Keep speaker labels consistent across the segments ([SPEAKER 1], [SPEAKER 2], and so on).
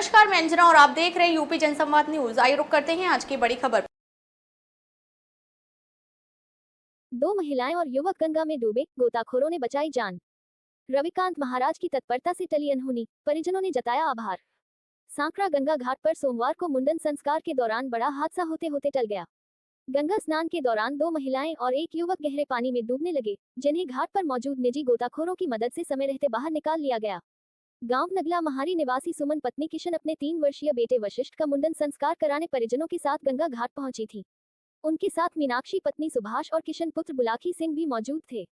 [SPEAKER 1] नमस्कार, मैं अंजना और आप देख रहे हैं यूपी जनसंवाद न्यूज। आइए रुक करते हैं आज की बड़ी खबर।
[SPEAKER 2] दो महिलाएं और युवक गंगा में डूबे, गोताखोरों ने बचाई जान। रविकांत महाराज की तत्परता से टली अनहोनी, परिजनों ने जताया आभार। सांकरा गंगा घाट पर सोमवार को मुंडन संस्कार के दौरान बड़ा हादसा होते होते टल गया। गंगा स्नान के दौरान दो महिलाएं और एक युवक गहरे पानी में डूबने लगे, जिन्हें घाट पर मौजूद निजी गोताखोरों की मदद से समय रहते बाहर निकाल लिया गया। गांव नगला महारी निवासी सुमन पत्नी किशन अपने 3 वर्षीय बेटे वशिष्ठ का मुंडन संस्कार कराने परिजनों के साथ गंगा घाट पहुंची थी। उनके साथ मीनाक्षी पत्नी सुभाष और किशन पुत्र बुलाकी सिंह भी मौजूद थे।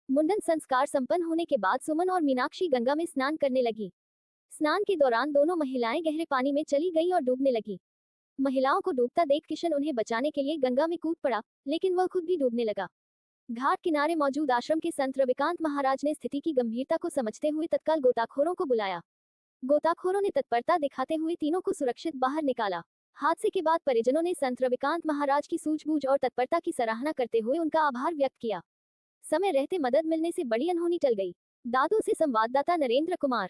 [SPEAKER 2] मुंडन संस्कार संपन्न होने के बाद सुमन और मीनाक्षी गंगा में स्नान करने लगी। स्नान के दौरान दोनों महिलाएं गहरे पानी में चली गईं और डूबने लगी। महिलाओं को डूबता देख किशन उन्हें बचाने के लिए गंगा में कूद पड़ा, लेकिन वह खुद भी डूबने लगा। घाट किनारे मौजूद आश्रम के संत रविकांत महाराज ने स्थिति की गंभीरता को समझते हुए तत्काल गोताखोरों को बुलाया। गोताखोरों ने तत्परता दिखाते हुए तीनों को सुरक्षित बाहर निकाला। हादसे के बाद परिजनों ने संत रविकांत महाराज की सूझबूझ और तत्परता की सराहना करते हुए उनका आभार व्यक्त किया। समय रहते मदद मिलने से बड़ी अनहोनी टल गई। दादू से संवाददाता नरेंद्र कुमार।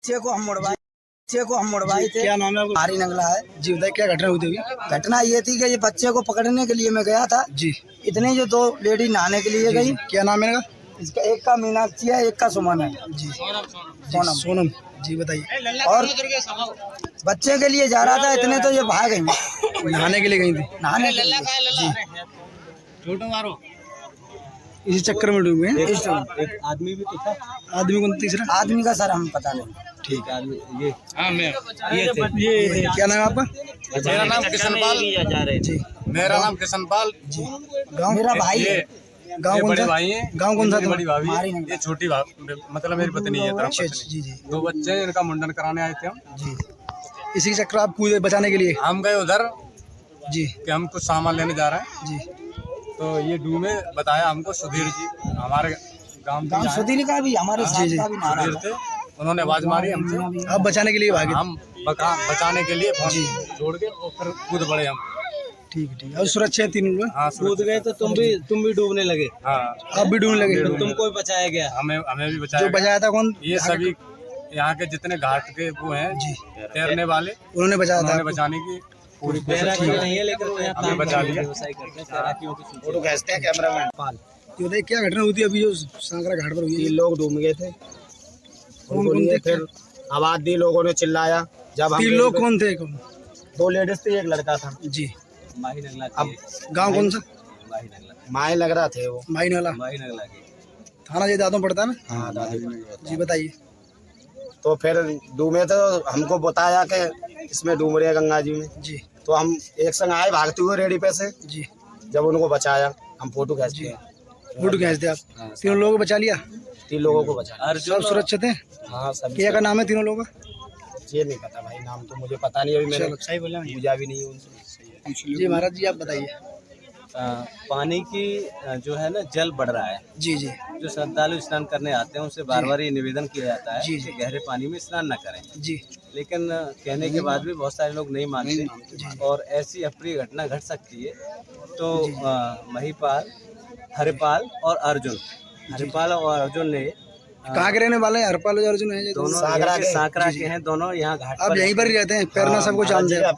[SPEAKER 3] बच्चे को हम मुड़वाए थे।
[SPEAKER 4] क्या नाम है आपका?
[SPEAKER 3] हरी नंगला है
[SPEAKER 4] जी। बताइए क्या घटना हुई थी अभी?
[SPEAKER 3] घटना ये थी कि ये बच्चे को पकड़ने के लिए मैं गया था
[SPEAKER 4] जी।
[SPEAKER 3] इतने जो दो लेडी नहाने के लिए गई।
[SPEAKER 4] क्या नाम है इनका?
[SPEAKER 3] इसका एक का मीनाक्षी है, एक का सुमन है
[SPEAKER 4] जी।
[SPEAKER 3] सोनम।
[SPEAKER 4] सोनम जी। बताइए।
[SPEAKER 3] और बच्चे के लिए जा रहा था, इतने तो ये भाग गई
[SPEAKER 4] नहाने के लिए गई थी?
[SPEAKER 3] नहाने के लिए
[SPEAKER 4] इसी चक्कर में डूबे हैं?
[SPEAKER 3] एक
[SPEAKER 4] आदमी भी तो था। आदमी कौन? तीसरा
[SPEAKER 3] आदमी का सर हम पता नहीं।
[SPEAKER 4] ठीक है। आदमी ये क्या नाम है आपका?
[SPEAKER 5] मेरा नाम किशनपाल
[SPEAKER 4] जी।
[SPEAKER 5] मेरा नाम किशनपाल
[SPEAKER 4] जी। गाँव
[SPEAKER 3] मेरा भाई है।
[SPEAKER 4] गाँव कौन
[SPEAKER 5] बड़े
[SPEAKER 4] सा?
[SPEAKER 5] भाई हैं।
[SPEAKER 4] गाँव कौन सा?
[SPEAKER 5] बड़ी भाभी है।
[SPEAKER 3] हमारी नहीं।
[SPEAKER 5] ये छोटी मतलब मेरी पत्नी है, धर्मपत्नी।
[SPEAKER 4] जी जी
[SPEAKER 5] दो बच्चे हैं, इनका मुंडन कराने आए थे हम।
[SPEAKER 4] जी। इसी चक्कर आप कूदे बचाने के लिए?
[SPEAKER 5] हम गए उधर
[SPEAKER 4] जी
[SPEAKER 5] कि हम कुछ सामान लेने जा रहे हैं,
[SPEAKER 4] जी।
[SPEAKER 5] तो ये डूबे बताया हमको सुधीर जी, हमारे गांव
[SPEAKER 3] गाँव सुधीर का भी हमारे
[SPEAKER 4] जी,
[SPEAKER 3] साथ
[SPEAKER 4] जी।
[SPEAKER 3] का भी नारा
[SPEAKER 5] सुधीर
[SPEAKER 3] है।
[SPEAKER 5] थे, उन्होंने आवाज मारी हमसे।
[SPEAKER 4] आप बचाने के लिए भागे?
[SPEAKER 5] हम बचाने के लिए
[SPEAKER 4] जी।
[SPEAKER 5] छोड़ के और फिर कूद पड़े हम।
[SPEAKER 4] ठीक ठीक। और सुरक्षा है तीनों लोग?
[SPEAKER 5] हाँ,
[SPEAKER 6] कूद गए तो तुम भी डूबने लगे?
[SPEAKER 5] हाँ,
[SPEAKER 4] आप भी डूबने लगे?
[SPEAKER 6] तो तुमको भी बचाया गया?
[SPEAKER 5] हमें भी
[SPEAKER 4] जो
[SPEAKER 5] बचाया।
[SPEAKER 4] बचाया था कौन?
[SPEAKER 5] ये सभी यहाँ के जितने घाट के वो हैं
[SPEAKER 4] जी।
[SPEAKER 5] तैरने वाले,
[SPEAKER 4] उन्होंने बचाया था
[SPEAKER 5] उन्होंने
[SPEAKER 4] आपको?
[SPEAKER 5] बचाने की पूरी
[SPEAKER 6] तैराकी
[SPEAKER 5] कोशिश
[SPEAKER 6] नहीं है, लेकिन वो यहाँ
[SPEAKER 5] हमने
[SPEAKER 6] काम
[SPEAKER 5] बचा लिया।
[SPEAKER 6] व्यवसाय करते हैं, तैराकियों की सूची।
[SPEAKER 3] फोटो खींचते हैं कैमरामैन।
[SPEAKER 4] ये बताइए क्या घटना हुई थी अभी जो सांकरा घाट पर हुई है?
[SPEAKER 3] 3 लोग डूब गए थे।
[SPEAKER 4] कौन कौन थे?
[SPEAKER 3] फिर आवाज दी, लोगों ने चिल्लाया। जब हम
[SPEAKER 4] 3 लोग कौन थे? कौन?
[SPEAKER 3] 2 लेडीज थी, एक लड़का था।
[SPEAKER 4] जी।
[SPEAKER 6] माही नगला
[SPEAKER 3] अब
[SPEAKER 6] की
[SPEAKER 4] गांव कौन सा?
[SPEAKER 6] माही नगला
[SPEAKER 3] माए लग रहा थे वो।
[SPEAKER 4] माई नाला
[SPEAKER 6] माही नगला की।
[SPEAKER 4] थाना जयदादों पड़ता है ना?
[SPEAKER 3] हाँ दादी।
[SPEAKER 4] जी। बताइए।
[SPEAKER 3] तो फिर डूबे तो हमको बताया कि इसमें डूब रहे हैं गंगा जी में।
[SPEAKER 4] जी
[SPEAKER 3] तो हम एक संग आए भागते हुए रेडी पे से।
[SPEAKER 4] जी।
[SPEAKER 3] जब उनको बचाया, हम फोटो खींचते हैं।
[SPEAKER 4] फोटो खींचते आप? तीनों लोगों को बचा लिया?
[SPEAKER 3] 3 लोगों को बचाया।
[SPEAKER 4] सब सुरक्षित हैं?
[SPEAKER 3] हाँ सब।
[SPEAKER 4] क्या का नाम है तीनों लोगों का?
[SPEAKER 3] ये नहीं पता भाई, नाम तो मुझे पता नहीं, अभी मैंने
[SPEAKER 4] सही बोला।
[SPEAKER 3] पूजा भी नहीं उनसे।
[SPEAKER 4] जी महाराज जी, आप बताइए।
[SPEAKER 6] पानी की जो है ना, जल बढ़ रहा है।
[SPEAKER 4] जी जी
[SPEAKER 6] जो श्रद्धालु स्नान करने आते हैं उनसे बार बार ये निवेदन किया जाता है
[SPEAKER 4] जी,
[SPEAKER 6] कि गहरे पानी में स्नान न करें,
[SPEAKER 4] जी
[SPEAKER 6] लेकिन कहने के बाद भी बहुत सारे लोग नहीं मानते और ऐसी अप्रिय घटना घट सकती है। तो महिपाल, हरिपाल और अर्जुन, हरिपाल और अर्जुन ने
[SPEAKER 4] कहाँ के रहने वाले हैं? हरपाल और अर्जुन है
[SPEAKER 6] दोनों सांकरा के हैं, दोनों यहाँ घाट
[SPEAKER 4] आप
[SPEAKER 6] पर
[SPEAKER 4] यहीं पर ही रहते हैं? पैरना सबको जानते हैं?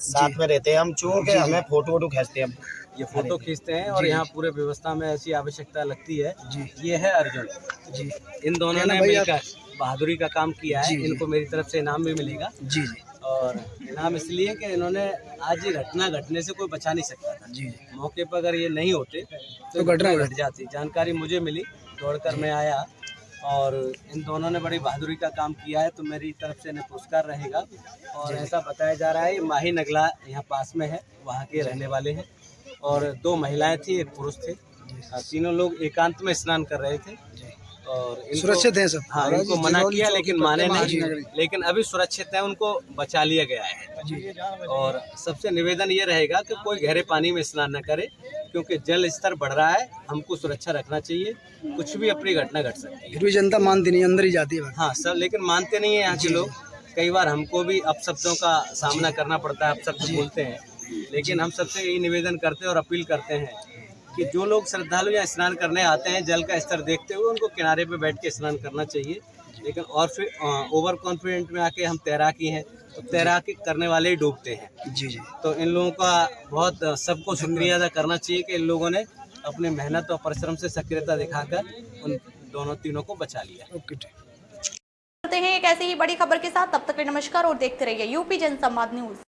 [SPEAKER 3] साथ में रहते हैं हम, चूंकि हमें फोटो वोटो खींचते हैं।
[SPEAKER 6] ये फोटो खींचते हैं और यहाँ पूरे व्यवस्था में ऐसी आवश्यकता लगती है।
[SPEAKER 4] जी
[SPEAKER 6] ये है अर्जुन
[SPEAKER 4] जी
[SPEAKER 6] इन दोनों
[SPEAKER 4] कहना
[SPEAKER 6] ने
[SPEAKER 4] भाई
[SPEAKER 6] मिलकर बहादुरी का काम किया है।
[SPEAKER 4] जी, जी।
[SPEAKER 6] इनको मेरी तरफ से इनाम भी मिलेगा।
[SPEAKER 4] जी जी
[SPEAKER 6] और इनाम इसलिए कि इन्होंने आज ये घटना घटने से कोई बचा नहीं सकता था।
[SPEAKER 4] जी।
[SPEAKER 6] मौके पर अगर ये नहीं होते
[SPEAKER 4] तो घटना
[SPEAKER 6] घट जाती। जानकारी मुझे मिली, दौड़कर मैं आया और इन दोनों ने बड़ी बहादुरी का काम किया है, तो मेरी तरफ से इन्हें पुरस्कार रहेगा। और ऐसा बताया जा रहा है ये माही नगला यहाँ पास में है, वहाँ के रहने वाले हैं। और 2 महिलाएं थी, एक पुरुष थे। तीनों लोग एकांत में स्नान कर रहे थे और
[SPEAKER 4] सुरक्षित हैं सब?
[SPEAKER 6] हाँ, इनको मना किया लेकिन माने नहीं, लेकिन अभी सुरक्षित है, उनको बचा लिया गया है। और सबसे निवेदन ये रहेगा कि कोई गहरे पानी में स्नान न करे, क्योंकि जल स्तर बढ़ रहा है, हमको सुरक्षा रखना चाहिए। कुछ भी अप्रिय घटना घट सकती है।
[SPEAKER 4] फिर भी जनता मानती नहीं, अंदर ही जाती है।
[SPEAKER 6] हाँ सर, लेकिन मानते नहीं है यहाँ के लोग। कई बार हमको भी अपशब्दों का सामना करना पड़ता है, अपशब्द बोलते हैं, लेकिन हम सबसे यही निवेदन करते हैं और अपील करते हैं कि जो लोग श्रद्धालु यहाँ स्नान करने आते हैं, जल का स्तर देखते हुए उनको किनारे पे बैठ के स्नान करना चाहिए। लेकिन और फिर ओवर कॉन्फिडेंट में आके हम तैराकी हैं, तो तैराकी करने वाले ही डूबते हैं।
[SPEAKER 7] जी जी।
[SPEAKER 6] तो इन लोगों का बहुत सबको शुक्रिया अदा करना चाहिए कि इन लोगों ने अपनी मेहनत और परिश्रम से सक्रियता दिखाकर उन दोनों तीनों को बचा लिया।
[SPEAKER 7] ओके ठीक।
[SPEAKER 1] हैं एक ऐसी ही बड़ी खबर के साथ, तब तक के लिए नमस्कार और देखते रहिए यूपी जनसंवाद न्यूज।